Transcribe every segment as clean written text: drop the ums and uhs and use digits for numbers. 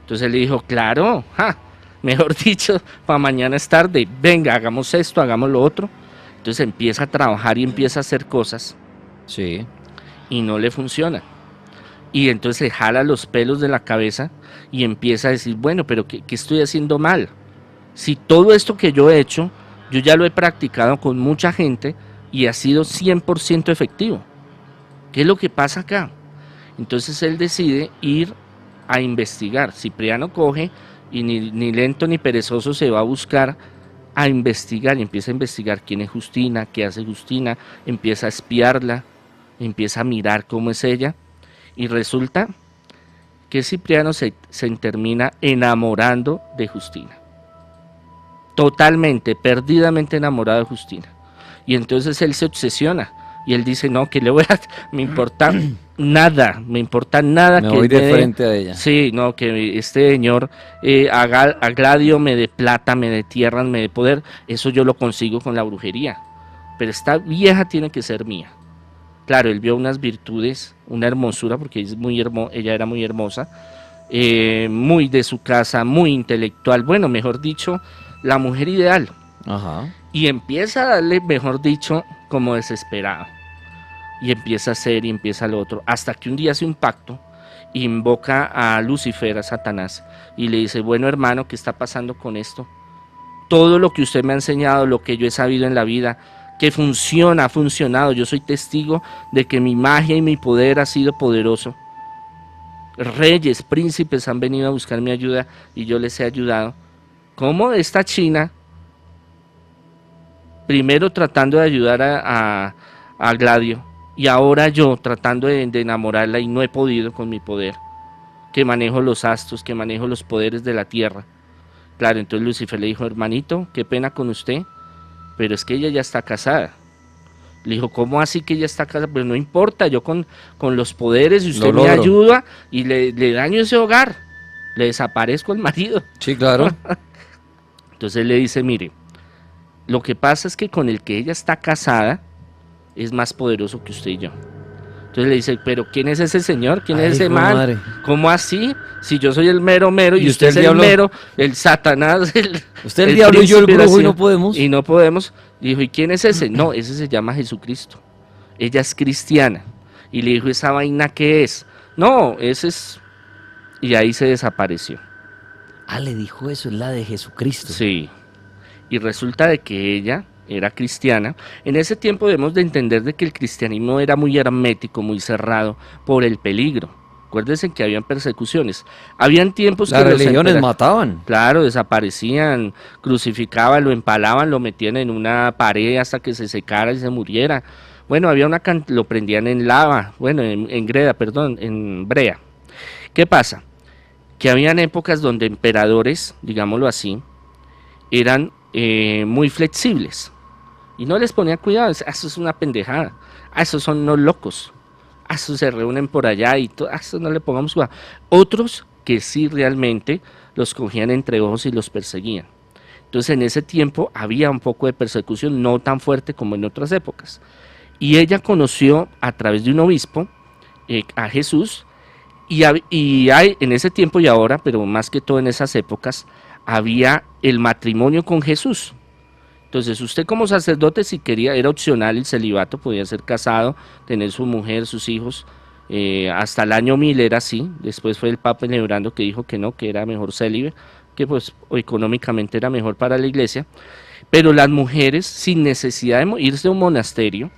Entonces él le dijo, claro, mejor dicho, para mañana es tarde, venga, hagamos esto, hagamos lo otro. Entonces empieza a trabajar y empieza a hacer cosas Sí. y no le funciona. Y entonces se jala los pelos de la cabeza y empieza a decir, bueno, pero ¿qué estoy haciendo mal? Si todo esto que yo he hecho, yo ya lo he practicado con mucha gente y ha sido 100% efectivo. ¿Qué es lo que pasa acá? Entonces él decide ir a investigar. Cipriano coge y ni lento ni perezoso se va a buscar a investigar y empieza a investigar quién es Justina, qué hace Justina, empieza a espiarla, empieza a mirar cómo es ella y resulta que Cipriano se termina enamorando de Justina. Totalmente, perdidamente enamorado de Justina. Y entonces él se obsesiona y él dice, no, que le voy a... me importa nada, me importa nada Me que voy él de frente a ella. Sí, no, que este señor haga a Gladio, me dé plata, me dé tierras, me dé poder, eso yo lo consigo con la brujería. Pero esta vieja tiene que ser mía. Claro, él vio unas virtudes, una hermosura, porque ella era muy hermosa, muy de su casa, muy intelectual, bueno, mejor dicho, la mujer ideal. Ajá. Y empieza a darle, mejor dicho, como desesperado. Y empieza a hacer y empieza lo otro. Hasta que un día hace un pacto, invoca a Lucifer, a Satanás, y le dice, bueno hermano, ¿qué está pasando con esto? Todo lo que usted me ha enseñado, lo que yo he sabido en la vida, que funciona, ha funcionado. Yo soy testigo de que mi magia y mi poder ha sido poderoso. Reyes, príncipes han venido a buscar mi ayuda y yo les he ayudado. ¿Cómo esta China, primero tratando de ayudar a Gladio, y ahora yo tratando de enamorarla y no he podido con mi poder, que manejo los astros, que manejo los poderes de la tierra? Claro, entonces Lucifer le dijo, hermanito, qué pena con usted, pero es que ella ya está casada. Le dijo, ¿cómo así que ella está casada? Pues no importa, yo con los poderes y usted me ayuda y le daño ese hogar, le desaparezco el marido. Sí, claro. Entonces le dice, mire, lo que pasa es que con el que ella está casada es más poderoso que usted y yo. Entonces le dice, pero ¿quién es ese señor? ¿Quién es ese man? Madre. ¿Cómo así? Si yo soy el mero y usted es el diablo? mero, el Satanás, usted el diablo y yo el brujo y no podemos. Y no podemos. Dijo, ¿y quién es ese? No, ese se llama Jesucristo. Ella es cristiana. Y le dijo, ¿esa vaina qué es? No, ese es... Y ahí se desapareció. Ah, le dijo eso, es la de Jesucristo. Sí. Y resulta de que ella era cristiana. En ese tiempo debemos de entender de que el cristianismo era muy hermético, muy cerrado por el peligro. Acuérdense que habían persecuciones. Habían tiempos Las que religiones mataban. Claro, desaparecían, crucificaban, lo empalaban, lo metían en una pared hasta que se secara y se muriera. Bueno, lo prendían en lava, bueno, en greda, perdón, en brea. ¿Qué pasa? Que habían épocas donde emperadores, digámoslo así, eran muy flexibles y no les ponía cuidado. Eso es una pendejada, esos son unos locos, esos se reúnen por allá y a eso no le pongamos cuidado. Otros que sí realmente los cogían entre ojos y los perseguían. Entonces en ese tiempo había un poco de persecución, no tan fuerte como en otras épocas. Y ella conoció a través de un obispo a Jesús y hay en ese tiempo y ahora, pero más que todo en esas épocas, había el matrimonio con Jesús. Entonces usted como sacerdote, si quería, era opcional el celibato, podía ser casado, tener su mujer, sus hijos, hasta el año 1000 era así. Después fue el Papa Lebrando que dijo que no, que era mejor célibe, que pues económicamente era mejor para la iglesia. Pero las mujeres, sin necesidad de irse a un monasterio,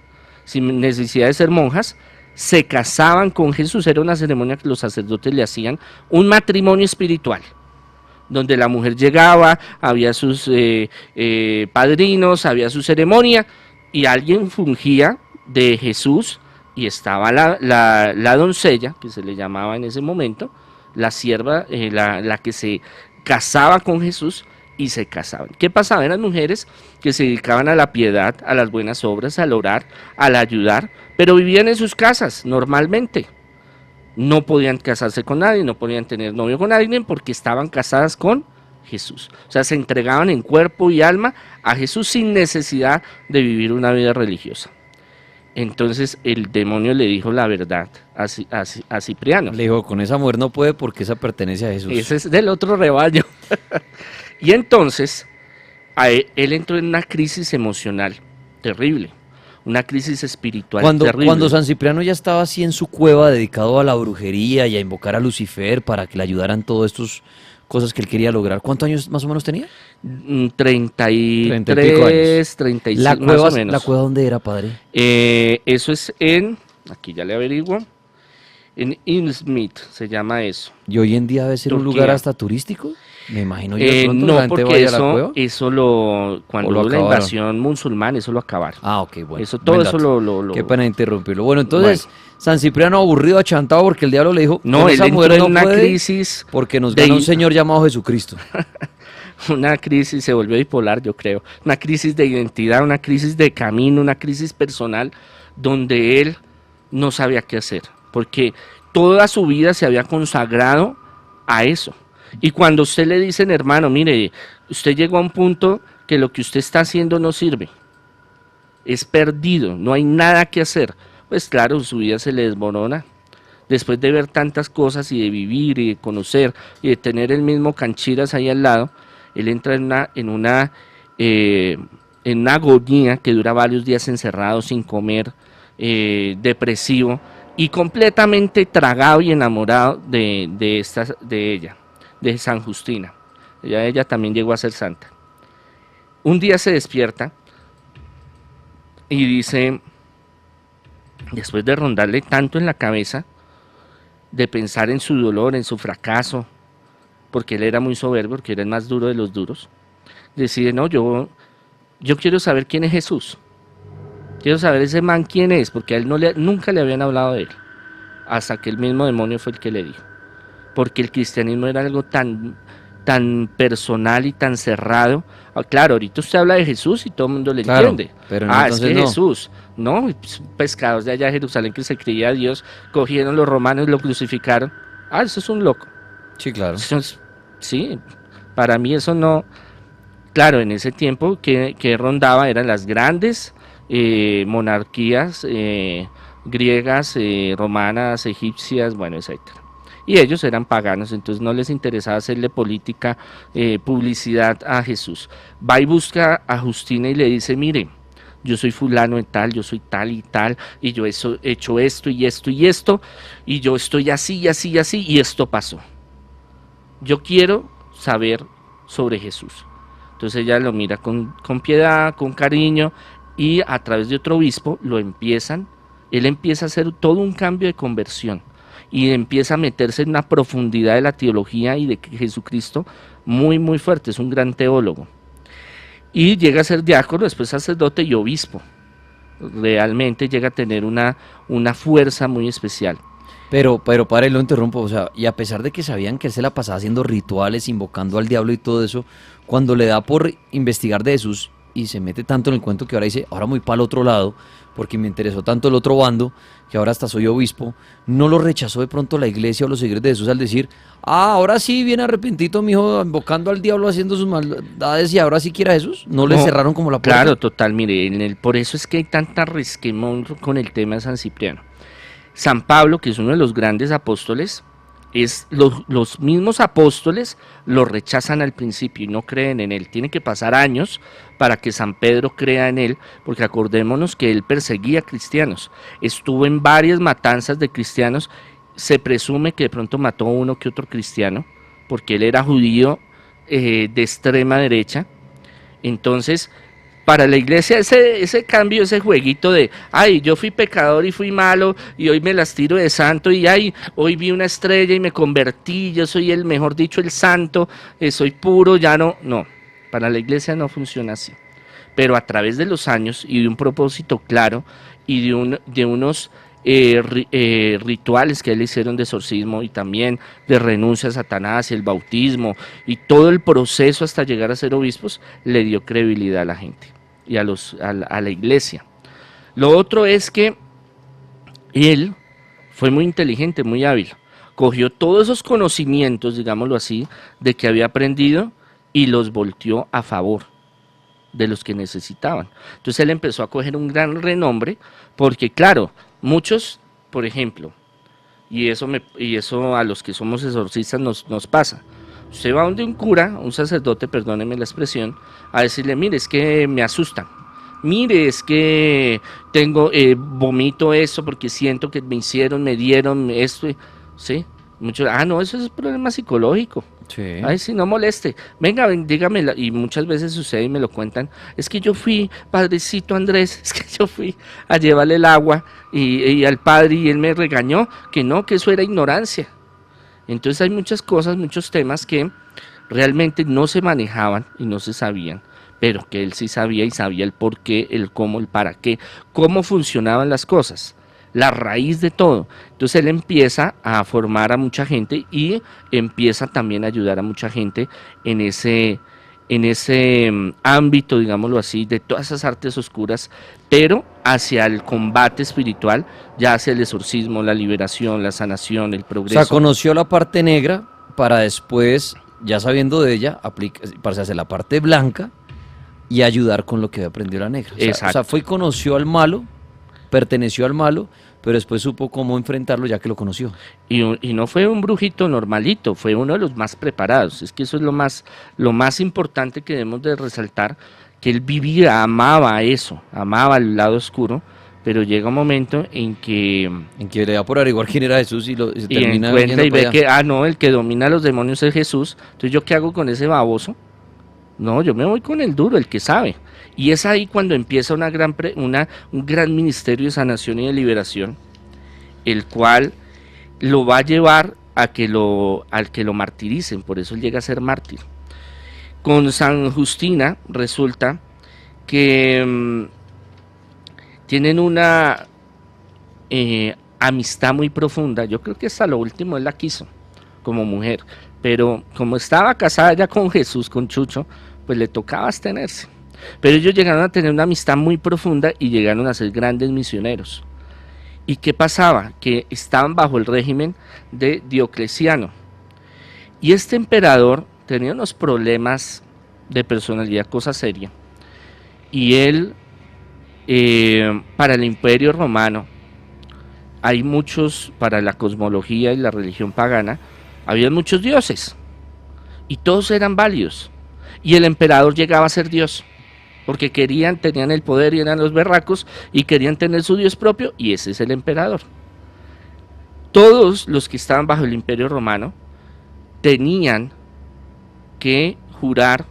sin necesidad de ser monjas, se casaban con Jesús. Era una ceremonia que los sacerdotes le hacían, un matrimonio espiritual, donde la mujer llegaba, había sus padrinos, había su ceremonia, y alguien fungía de Jesús, y estaba la doncella, que se le llamaba en ese momento, la sierva, la que se casaba con Jesús, y se casaban. ¿Qué pasaba? Eran mujeres que se dedicaban a la piedad, a las buenas obras, al orar, al ayudar, pero vivían en sus casas normalmente. No podían casarse con nadie, no podían tener novio con nadie porque estaban casadas con Jesús. O sea, se entregaban en cuerpo y alma a Jesús sin necesidad de vivir una vida religiosa. Entonces el demonio le dijo la verdad a Cipriano. Le dijo, con esa mujer no puede porque esa pertenece a Jesús. Ese es del otro rebaño. Y entonces él entró en una crisis emocional terrible, una crisis espiritual terrible. Cuando San Cipriano ya estaba así en su cueva, dedicado a la brujería y a invocar a Lucifer para que le ayudaran todas estas cosas que él quería lograr, ¿cuántos años más o menos tenía? 33, 35 más o menos. ¿La cueva dónde era, padre? Eso es aquí ya le averiguo, en Innsmouth se llama eso. ¿Y hoy en día debe ser un lugar hasta turístico? Me imagino yo de pronto no, la gente porque vaya a la cueva. cuando hubo la invasión musulmana, eso lo acabaron. Ah, ok, bueno. Todo eso lo... Qué pena interrumpirlo. Bueno, entonces, San Cipriano aburrido, achantado, porque el diablo le dijo, no, él entró en una crisis... Porque nos gana un señor llamado Jesucristo. Una crisis, se volvió bipolar, yo creo. Una crisis de identidad, una crisis de camino, una crisis personal, donde él no sabía qué hacer. Porque toda su vida se había consagrado a eso. Y cuando usted le dicen, hermano, mire, usted llegó a un punto que lo que usted está haciendo no sirve, es perdido, no hay nada que hacer, pues claro, su vida se le desmorona. Después de ver tantas cosas y de vivir y de conocer y de tener el mismo Canchiras ahí al lado, él entra en una agonía que dura varios días encerrado, sin comer, depresivo y completamente tragado y enamorado de ella. De San Justina. Ella también llegó a ser santa. Un día se despierta y dice, después de rondarle tanto en la cabeza, de pensar en su dolor, en su fracaso, porque él era muy soberbio, porque era el más duro de los duros, decide, no, yo quiero saber quién es Jesús. Quiero saber ese man quién es, porque a él nunca le habían hablado de él, hasta que el mismo demonio fue el que le dijo. Porque el cristianismo era algo tan personal y tan cerrado. Claro, ahorita usted habla de Jesús y todo el mundo le entiende. Pero es que Jesús, no, pescados de allá de Jerusalén que se creía a Dios, cogieron los romanos y lo crucificaron. Eso es un loco. Sí, claro. Sí, para mí eso no. Claro, en ese tiempo que rondaba eran las grandes monarquías griegas, romanas, egipcias, bueno, etcétera. Y ellos eran paganos, entonces no les interesaba hacerle política, publicidad a Jesús. Va y busca a Justina y le dice, mire, yo soy fulano de tal, yo soy tal y tal, y yo he hecho esto y esto y esto, y yo estoy así y así y así, y esto pasó. Yo quiero saber sobre Jesús. Entonces ella lo mira con piedad, con cariño, y a través de otro obispo él empieza a hacer todo un cambio de conversión. Y empieza a meterse en una profundidad de la teología y de Jesucristo muy, muy fuerte. Es un gran teólogo. Y llega a ser diácono, después sacerdote y obispo. Realmente llega a tener una fuerza muy especial. Pero padre, lo interrumpo, o sea, y a pesar de que sabían que él se la pasaba haciendo rituales, invocando al diablo y todo eso, cuando le da por investigar de Jesús y se mete tanto en el cuento que ahora dice, ahora muy para el otro lado, porque me interesó tanto el otro bando, que ahora hasta soy obispo, no lo rechazó de pronto la iglesia o los seguidores de Jesús al decir, ahora sí viene arrepentido mi hijo invocando al diablo, haciendo sus maldades y ahora sí quiere a Jesús? ¿No le cerraron como la puerta? Claro, total, mire, por eso es que hay tanta resquemón con el tema de San Cipriano. San Pablo, que es uno de los grandes apóstoles, los mismos apóstoles lo rechazan al principio y no creen en él. Tiene que pasar años para que San Pedro crea en él, porque acordémonos que él perseguía cristianos, estuvo en varias matanzas de cristianos, se presume que de pronto mató a uno que otro cristiano, porque él era judío de extrema derecha. Entonces, para la iglesia ese cambio, ese jueguito de, yo fui pecador y fui malo y hoy me las tiro de santo y hoy vi una estrella y me convertí, yo soy mejor dicho, el santo, soy puro, ya no, para la iglesia no funciona así. Pero a través de los años y de un propósito claro y de unos rituales que él hicieron de exorcismo y también de renuncia a Satanás y el bautismo y todo el proceso hasta llegar a ser obispos, le dio credibilidad a la gente y a la iglesia. Lo otro es que él fue muy inteligente, muy hábil. Cogió todos esos conocimientos, digámoslo así, de que había aprendido y los volteó a favor. de los que necesitaban. Entonces él empezó a coger un gran renombre porque, claro, muchos, por ejemplo, y eso a los que somos exorcistas nos pasa. Usted va donde un cura, un sacerdote, perdóneme la expresión, a decirle, mire, es que me asustan. Mire, es que tengo, vomito eso porque siento que me dieron esto, ¿sí? Muchos, no, eso es un problema psicológico. Sí. Ay, sí, no moleste. Venga, dígame, y muchas veces sucede y me lo cuentan. Es que yo fui, padrecito Andrés, es que yo fui a llevarle el agua y al padre y él me regañó que no, que eso era ignorancia. Entonces hay muchas cosas, muchos temas que realmente no se manejaban y no se sabían, pero que él sí sabía y sabía el por qué, el cómo, el para qué, cómo funcionaban las cosas, la raíz de todo. Entonces él empieza a formar a mucha gente y empieza también a ayudar a mucha gente en ese ámbito, digámoslo así, de todas esas artes oscuras, pero hacia el combate espiritual, ya hacia el exorcismo, la liberación, la sanación, el O progreso. sea, conoció la parte negra para después, ya sabiendo de ella, pasarse hacia la parte blanca y ayudar con lo que había aprendido la negra. O sea, fue y conoció al malo, perteneció al malo, pero después supo cómo enfrentarlo ya que lo conoció. Y no fue un brujito normalito, fue uno de los más preparados. Es que eso es lo más importante que debemos de resaltar, que él vivía, amaba eso, amaba el lado oscuro, pero llega un momento en que le da por averiguar quién era Jesús y se termina encuentra y ve allá. que, no, el que domina a los demonios es Jesús. Entonces, ¿yo qué hago con ese baboso? No, yo me voy con el duro, el que sabe. Y es ahí cuando empieza un gran ministerio de sanación y de liberación, el cual lo va a llevar al que lo martiricen, por eso él llega a ser mártir. Con San Justina resulta que tienen una amistad muy profunda. Yo creo que hasta lo último él la quiso como mujer, pero como estaba casada ya con Jesús, con Chucho, pues le tocaba abstenerse. Pero ellos llegaron a tener una amistad muy profunda y llegaron a ser grandes misioneros. ¿Y qué pasaba? Que estaban bajo el régimen de Diocleciano. Y este emperador tenía unos problemas de personalidad, cosa seria. Y él, para el Imperio Romano, hay muchos, para la cosmología y la religión pagana, había muchos dioses. Y todos eran válidos. Y el emperador llegaba a ser Dios. Porque tenían el poder y eran los berracos y querían tener su Dios propio, y ese es el emperador. Todos los que estaban bajo el Imperio Romano tenían que jurar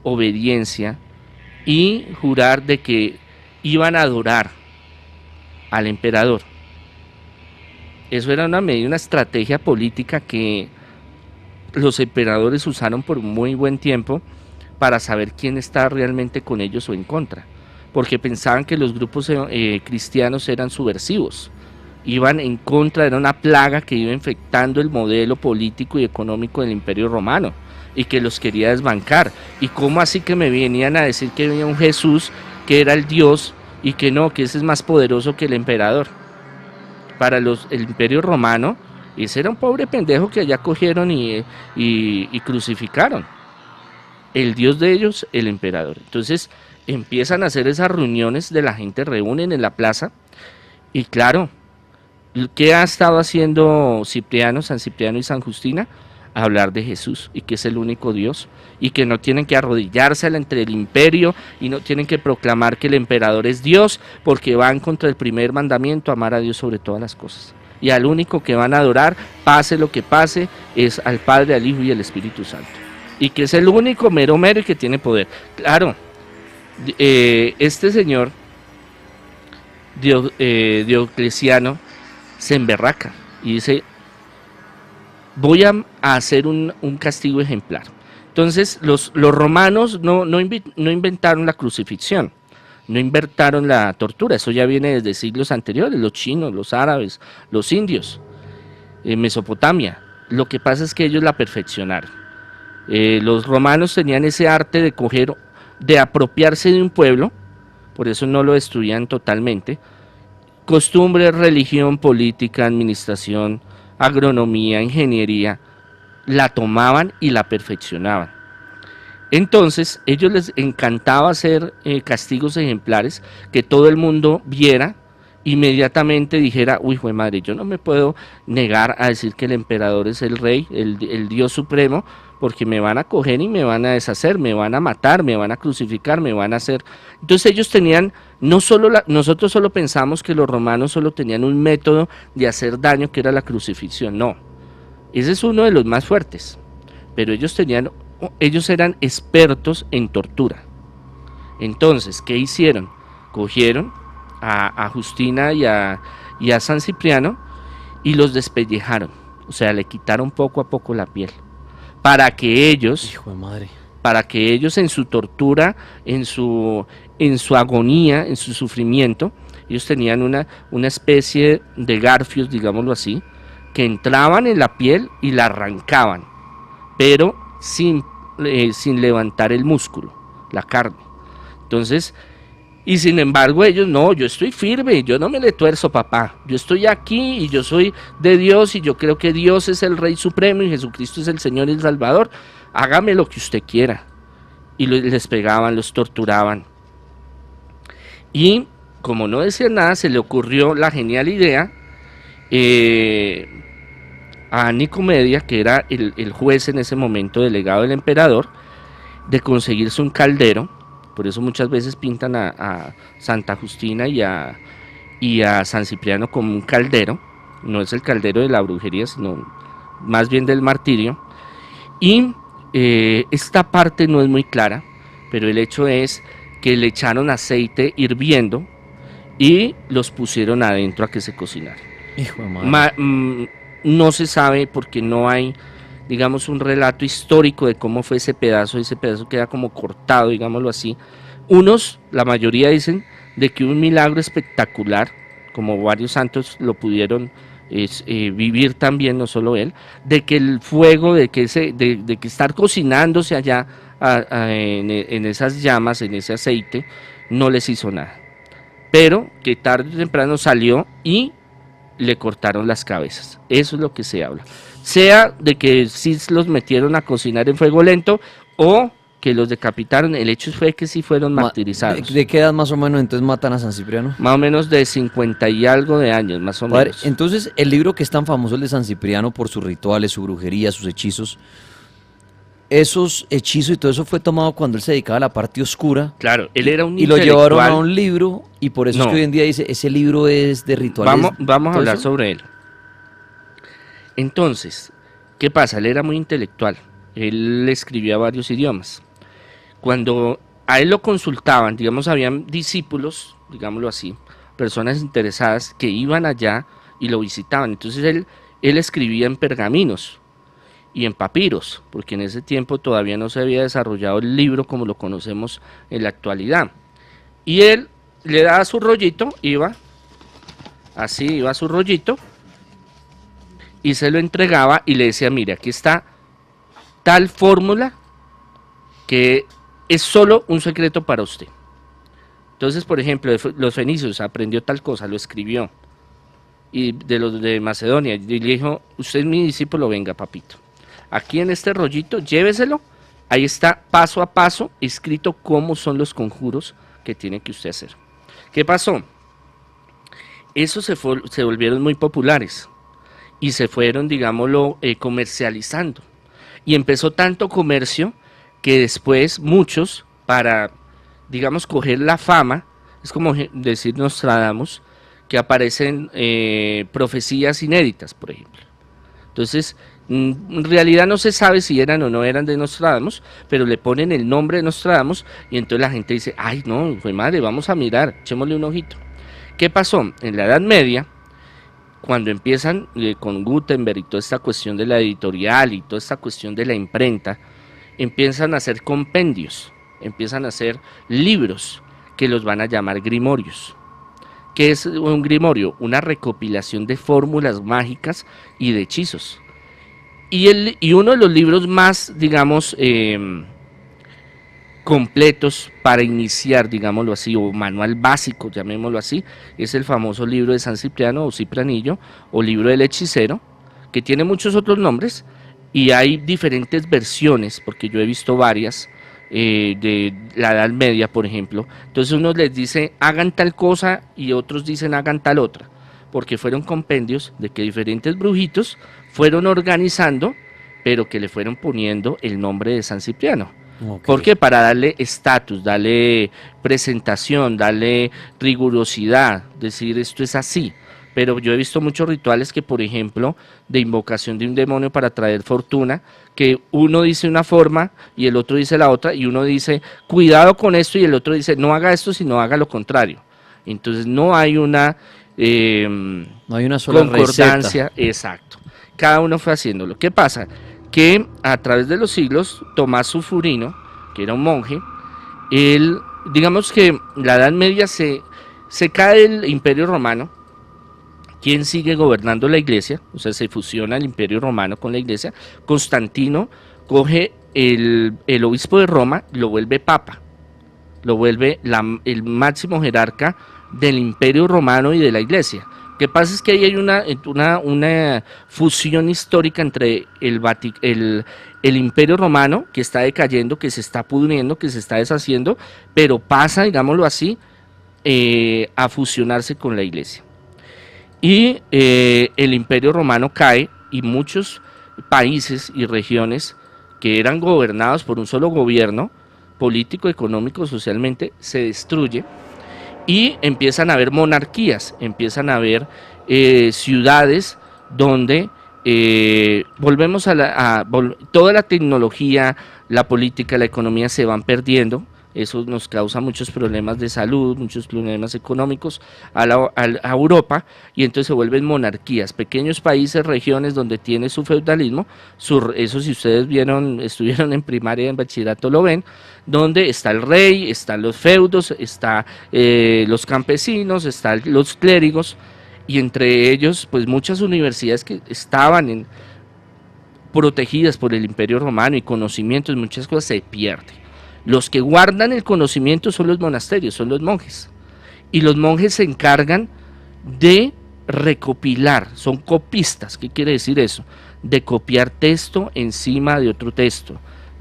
obediencia y jurar de que iban a adorar al emperador. Eso era una medida, una estrategia política que los emperadores usaron por muy buen tiempo para saber quién está realmente con ellos o en contra, porque pensaban que los grupos cristianos eran subversivos, iban en contra, era una plaga que iba infectando el modelo político y económico del Imperio Romano y que los quería desbancar. Y cómo así que me venían a decir que venía un Jesús que era el Dios y que no, que ese es más poderoso que el emperador. Para el Imperio Romano, ese era un pobre pendejo que allá cogieron y crucificaron. El Dios de ellos, el emperador. Entonces empiezan a hacer esas reuniones de la gente, reúnen en la plaza, y claro, ¿qué ha estado haciendo San Cipriano y San Justina? Hablar de Jesús, y que es el único Dios, y que no tienen que arrodillarse entre el imperio, y no tienen que proclamar que el emperador es Dios, porque van contra el primer mandamiento, amar a Dios sobre todas las cosas. Y al único que van a adorar, pase lo que pase, es al Padre, al Hijo y al Espíritu Santo. Y que es el único mero y que tiene poder. Claro, este señor Diocleciano se emberraca y dice: voy a hacer un castigo ejemplar. Entonces los romanos no inventaron la crucifixión, no inventaron la tortura, eso ya viene desde siglos anteriores, los chinos, los árabes, los indios, Mesopotamia. Lo que pasa es que ellos la perfeccionaron. Los romanos tenían ese arte de apropiarse de un pueblo, por eso no lo destruían totalmente. Costumbres, religión, política, administración, agronomía, ingeniería, la tomaban y la perfeccionaban. Entonces, ellos les encantaba hacer castigos ejemplares, que todo el mundo viera, inmediatamente dijera, uy, jue madre, yo no me puedo negar a decir que el emperador es el rey, el Dios supremo, porque me van a coger y me van a deshacer, me van a matar, me van a crucificar, me van a hacer. Entonces ellos tenían, no solo nosotros solo pensamos que los romanos solo tenían un método de hacer daño, que era la crucifixión, no, ese es uno de los más fuertes, pero ellos eran expertos en tortura. Entonces, ¿qué hicieron? Cogieron a Justina y a San Cipriano y los despellejaron, o sea, le quitaron poco a poco la piel, para que ellos, Hijo de madre. para que ellos en su tortura, en su agonía, en su sufrimiento, ellos tenían una especie de garfios, digámoslo así, que entraban en la piel y la arrancaban, pero sin levantar el músculo, la carne. Entonces, y sin embargo ellos, no, yo estoy firme, yo no me le tuerzo, papá, yo estoy aquí y yo soy de Dios y yo creo que Dios es el Rey Supremo y Jesucristo es el Señor y el Salvador, hágame lo que usted quiera. Y les pegaban, los torturaban. Y como no decían nada, se le ocurrió la genial idea a Nicomedia, que era el juez en ese momento, delegado del emperador, de conseguirse un caldero. Por eso muchas veces pintan a Santa Justina y a San Cipriano como un caldero. No es el caldero de la brujería, sino más bien del martirio. Y esta parte no es muy clara, pero el hecho es que le echaron aceite hirviendo y los pusieron adentro a que se cocinaran. Hijo de madre. No se sabe porque no hay, digamos, un relato histórico de cómo fue ese pedazo queda como cortado, digámoslo así. La mayoría dicen de que un milagro espectacular, como varios santos lo pudieron vivir también, no solo él, de que el fuego, de que estar cocinándose allá en esas llamas, en ese aceite, no les hizo nada. Pero que tarde o temprano salió y le cortaron las cabezas. Eso es lo que se habla. Sea de que sí los metieron a cocinar en fuego lento o que los decapitaron, el hecho fue que sí fueron martirizados. ¿De qué edad más o menos entonces matan a San Cipriano? Más o menos de 50 y algo de años, más o Padre, menos. entonces el libro que es tan famoso, el de San Cipriano, por sus rituales, su brujería, sus hechizos, esos hechizos y todo eso fue tomado cuando él se dedicaba a la parte oscura. Claro, él era un y lo intelectual. llevaron a un libro y por eso es que hoy en día dice, ese libro es de rituales. Vamos a hablar eso sobre él. Entonces, ¿qué pasa? Él era muy intelectual. Él escribía varios idiomas. Cuando a él lo consultaban, digamos, habían discípulos, digámoslo así, personas interesadas que iban allá y lo visitaban. Entonces él escribía en pergaminos y en papiros, porque en ese tiempo todavía no se había desarrollado el libro como lo conocemos en la actualidad. Y él le daba su rollito, iba a su rollito y se lo entregaba y le decía, mire, aquí está tal fórmula que es solo un secreto para usted. Entonces, por ejemplo, los fenicios aprendió tal cosa, lo escribió. Y de los de Macedonia, y le dijo, usted es mi discípulo, venga, papito. Aquí en este rollito, lléveselo. Ahí está paso a paso escrito cómo son los conjuros que tiene que usted hacer. ¿Qué pasó? Esos se volvieron muy populares y se fueron, digámoslo, comercializando. Y empezó tanto comercio que después muchos, para, digamos, coger la fama, es como decir Nostradamus, que aparecen profecías inéditas, por ejemplo. Entonces, en realidad no se sabe si eran o no eran de Nostradamus, pero le ponen el nombre de Nostradamus y entonces la gente dice, ay no, fue madre, vamos a mirar, echémosle un ojito. ¿Qué pasó? En la Edad Media, cuando empiezan con Gutenberg y toda esta cuestión de la editorial y toda esta cuestión de la imprenta, empiezan a hacer compendios, empiezan a hacer libros que los van a llamar grimorios. ¿Qué es un grimorio? Una recopilación de fórmulas mágicas y de hechizos. Y uno de los libros más, digamos, completos para iniciar, digámoslo así, o manual básico, llamémoslo así, es el famoso libro de San Cipriano o Cipranillo, o libro del hechicero, que tiene muchos otros nombres, y hay diferentes versiones, porque yo he visto varias, de la Edad Media, por ejemplo. Entonces unos les dice hagan tal cosa y otros dicen hagan tal otra, porque fueron compendios de que diferentes brujitos fueron organizando, pero que le fueron poniendo el nombre de San Cipriano. Ok. Porque para darle estatus, darle presentación, darle rigurosidad, decir esto es así. Pero yo he visto muchos rituales que, por ejemplo, de invocación de un demonio para traer fortuna, que uno dice una forma y el otro dice la otra, y uno dice cuidado con esto y el otro dice no haga esto, sino haga lo contrario. Entonces no hay una No hay una sola concordancia, receta. exacto. Cada uno fue haciéndolo. ¿Qué pasa? Que a través de los siglos, Tomás Sufurino, que era un monje, él, digamos que la Edad Media se cae el Imperio Romano. ¿Quién sigue gobernando la iglesia? O sea, se fusiona el Imperio Romano con la iglesia. Constantino coge el obispo de Roma, lo vuelve papa, lo vuelve el máximo jerarca del Imperio Romano y de la iglesia. Lo que pasa es que ahí hay una fusión histórica entre el Imperio Romano, que está decayendo, que se está pudriendo, que se está deshaciendo, pero pasa, digámoslo así, a fusionarse con la iglesia. Y el Imperio Romano cae y muchos países y regiones que eran gobernados por un solo gobierno, político, económico, socialmente, se destruye y empiezan a haber monarquías, empiezan a haber ciudades donde volvemos toda la tecnología, la política, la economía se van perdiendo. Eso nos causa muchos problemas de salud, muchos problemas económicos a Europa, y entonces se vuelven monarquías, pequeños países, regiones donde tiene su feudalismo, eso si ustedes estuvieron en primaria, en bachillerato lo ven, donde está el rey, están los feudos, está los campesinos, están los clérigos, y entre ellos pues muchas universidades que estaban protegidas por el Imperio Romano y conocimientos, muchas cosas se pierden. Los que guardan el conocimiento son los monasterios, son los monjes. Y los monjes se encargan de recopilar, son copistas. ¿Qué quiere decir eso? De copiar texto encima de otro texto.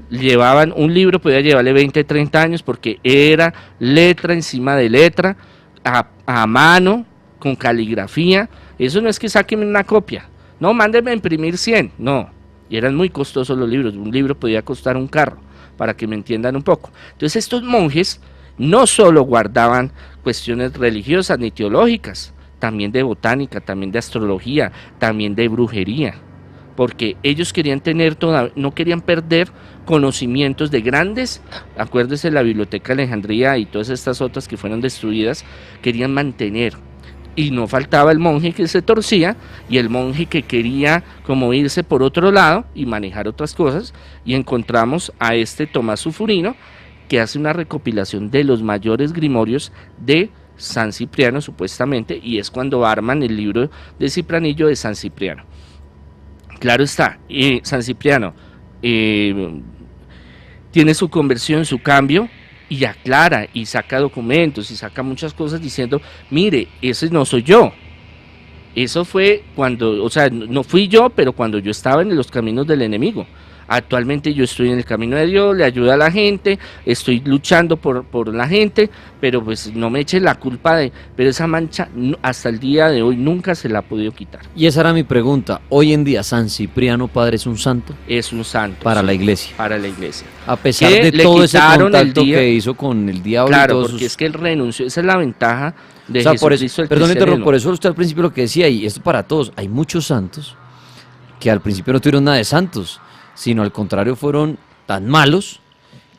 Llevaban un libro, podía llevarle 20, 30 años porque era letra encima de letra, a mano, con caligrafía. Eso no es que saquen una copia. No, mándenme a imprimir 100. No, y eran muy costosos los libros. Un libro podía costar un carro, para que me entiendan un poco. Entonces estos monjes no solo guardaban cuestiones religiosas ni teológicas, también de botánica, también de astrología, también de brujería, porque ellos querían no querían perder conocimientos de grandes, acuérdense la Biblioteca de Alejandría y todas estas otras que fueron destruidas, querían mantener. Y no faltaba el monje que se torcía y el monje que quería como irse por otro lado y manejar otras cosas, y encontramos a este Tomás Sufurino que hace una recopilación de los mayores grimorios de San Cipriano supuestamente, y es cuando arman el libro de Cipranillo de San Cipriano. Claro está, San Cipriano tiene su conversión, su cambio, y aclara y saca documentos y saca muchas cosas diciendo, mire, ese no soy yo. Eso fue cuando, o sea, no fui yo, pero cuando yo estaba en los caminos del enemigo. Actualmente yo estoy en el camino de Dios, le ayudo a la gente, estoy luchando por la gente, pero pues no me eche la culpa pero esa mancha hasta el día de hoy nunca se la ha podido quitar. Y esa era mi pregunta. Hoy en día, ¿San Cipriano, padre, es un santo? Es un santo. Para sí, la iglesia. Para la iglesia. A pesar Que de le todo ese quitaron contacto el día, que hizo con el diablo. claro, y todos porque sus... es que él renunció, esa es la ventaja de o sea, por Jesucristo. eso, perdón, por eso usted al principio lo que decía, y esto para todos, hay muchos santos que al principio no tuvieron nada de santos, sino al contrario fueron tan malos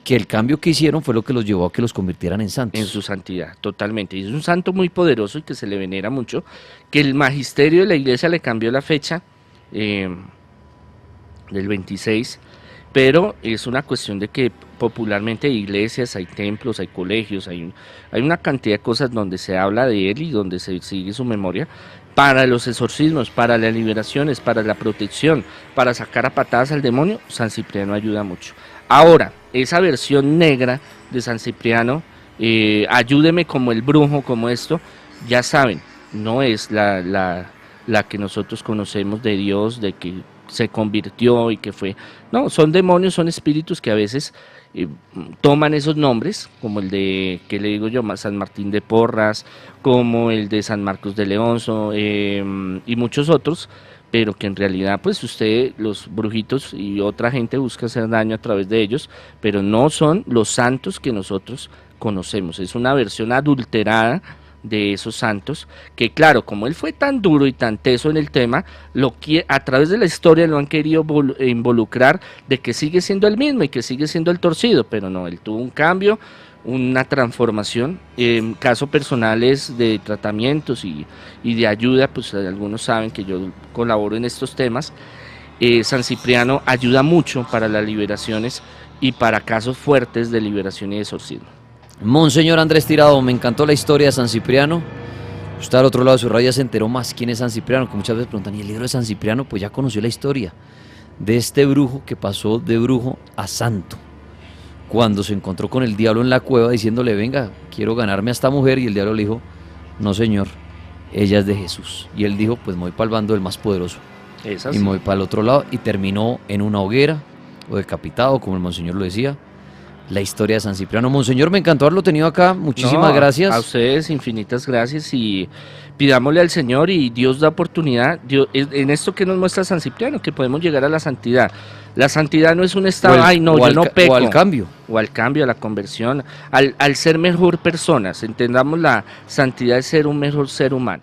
que el cambio que hicieron fue lo que los llevó a que los convirtieran en santos. En su santidad, totalmente. Y es un santo muy poderoso y que se le venera mucho, que el magisterio de la iglesia le cambió la fecha del 26, pero es una cuestión de que popularmente hay iglesias, hay templos, hay colegios, hay una cantidad de cosas donde se habla de él y donde se sigue su memoria, para los exorcismos, para las liberaciones, para la protección, para sacar a patadas al demonio. San Cipriano ayuda mucho. Ahora, esa versión negra de San Cipriano, ayúdeme como el brujo, como esto, ya saben, no es la que nosotros conocemos de Dios, de que se convirtió y que fue... No, son demonios, son espíritus que a veces toman esos nombres, como el de, ¿qué le digo yo? San Martín de Porras, como el de San Marcos de Leonzo, y muchos otros, pero que en realidad pues usted, los brujitos y otra gente busca hacer daño a través de ellos, pero no son los santos que nosotros conocemos, es una versión adulterada de esos santos, que claro, como él fue tan duro y tan teso en el tema, a través de la historia lo han querido involucrar de que sigue siendo el mismo y que sigue siendo el torcido, pero no, él tuvo un cambio, una transformación, en casos personales de tratamientos y de ayuda, pues algunos saben que yo colaboro en estos temas. San Cipriano ayuda mucho para las liberaciones y para casos fuertes de liberación y de exorcismo. Monseñor Andrés Tirado, me encantó la historia de San Cipriano. Usted al otro lado de su radio se enteró más quién es San Cipriano, que muchas veces preguntan, ¿y el libro de San Cipriano? Pues ya conoció la historia de este brujo que pasó de brujo a santo, cuando se encontró con el diablo en la cueva diciéndole, venga, quiero ganarme a esta mujer, y el diablo le dijo, no señor, ella es de Jesús. Y él dijo, pues me voy para el bando del más poderoso, y me voy para el otro lado, y terminó en una hoguera, o decapitado, como el monseñor lo decía. La historia de San Cipriano. Monseñor, me encantó haberlo tenido acá, muchísimas gracias. A ustedes infinitas gracias, y pidámosle al Señor, y Dios da oportunidad, Dios, en esto que nos muestra San Cipriano, que podemos llegar a la santidad. La santidad no es un estado, ay no, yo no peco. O al cambio. O al cambio, a la conversión, al ser mejor personas. Entendamos, la santidad es ser un mejor ser humano.